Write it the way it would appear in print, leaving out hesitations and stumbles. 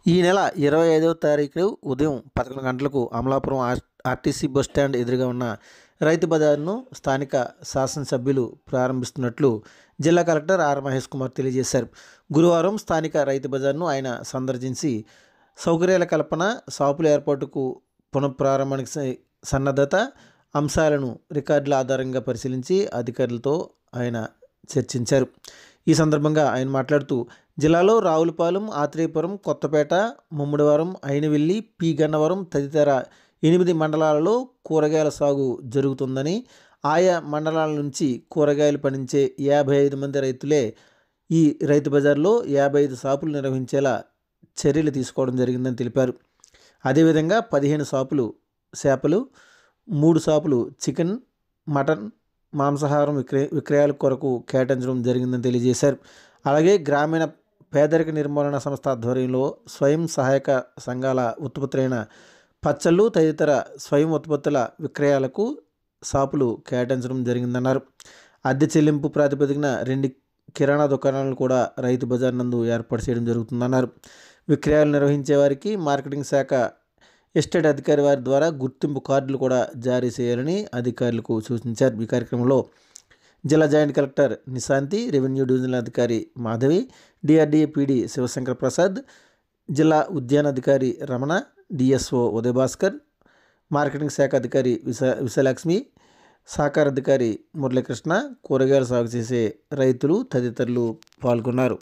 ఈ నెల 25వ తారీఖు ఉదయం 11 గంటలకు అమలాపురం ఆర్టీసీ బస్ స్టాండ్ ఎదురుగా ఉన్న రైతు బజార్ను స్థానిక శాసనసభ్యులు ప్రారంభిస్తున్నట్లు జిల్లా కలెక్టర్ ఆర్ మహేష్ కుమార్ తెలియజేశారు. గురువారం స్థానిక రైతు బజార్ను ఆయన సందర్శించి సౌకర్యాల కల్పన, షాపుల ఏర్పాటుకు పునఃప్రారంభానికి సన్నద్ధత అంశాలను రికార్డుల ఆధారంగా పరిశీలించి అధికారులతో ఆయన చర్చించారు. ఈ సందర్భంగా ఆయన మాట్లాడుతూ జిల్లాలో రావులపాలెం, ఆత్రేయపురం, కొత్తపేట, ముమ్మడివరం, అయినవిల్లి, పి గన్నవరం తదితర 8 మండలాలలో కూరగాయల సాగు జరుగుతుందని, ఆయా మండలాల నుంచి కూరగాయలు పండించే 55 మంది రైతులే ఈ రైతు బజార్లో 55 షాపులు నిర్వహించేలా చర్యలు తీసుకోవడం జరిగిందని తెలిపారు. అదేవిధంగా 15 షాపులు చేపలు, 3 షాపులు చికెన్, మటన్, మాంసాహారం విక్రయాల కొరకు కేటాయించడం జరిగిందని తెలియజేశారు. అలాగే గ్రామీణ పేదరిక నిర్మూలన సంస్థ ఆధ్వర్యంలో స్వయం సహాయక సంఘాల ఉత్పత్తులైన పచ్చళ్ళు తదితర స్వయం ఉత్పత్తుల విక్రయాలకు షాపులు కేటాయించడం జరిగిందన్నారు. అద్దె చెల్లింపు ప్రాతిపదికన 2 కిరాణా దుకాణాలను కూడా రైతు బజార్ నందు ఏర్పాటు చేయడం జరుగుతుందన్నారు. విక్రయాలు నిర్వహించే వారికి మార్కెటింగ్ శాఖ ఎస్టేట్ అధికారి వారి ద్వారా గుర్తింపు కార్డులు కూడా జారీ చేయాలని అధికారులకు సూచించారు. ఈ కార్యక్రమంలో జిల్లా joint collector Nishanthi, revenue divisional అధికారి మాధవి, డిఆర్డీఏ పీడీ శివశంకర్ ప్రసాద్, జిల్లా ఉద్యానాధికారి రమణ, డిఎస్ఓ ఉదయభాస్కర్, మార్కెటింగ్ శాఖ అధికారి విశాలక్ష్మి, సహకార అధికారి మురళీకృష్ణ, కూరగాయలు సాగు చేసే రైతులు తదితరులు పాల్గొన్నారు.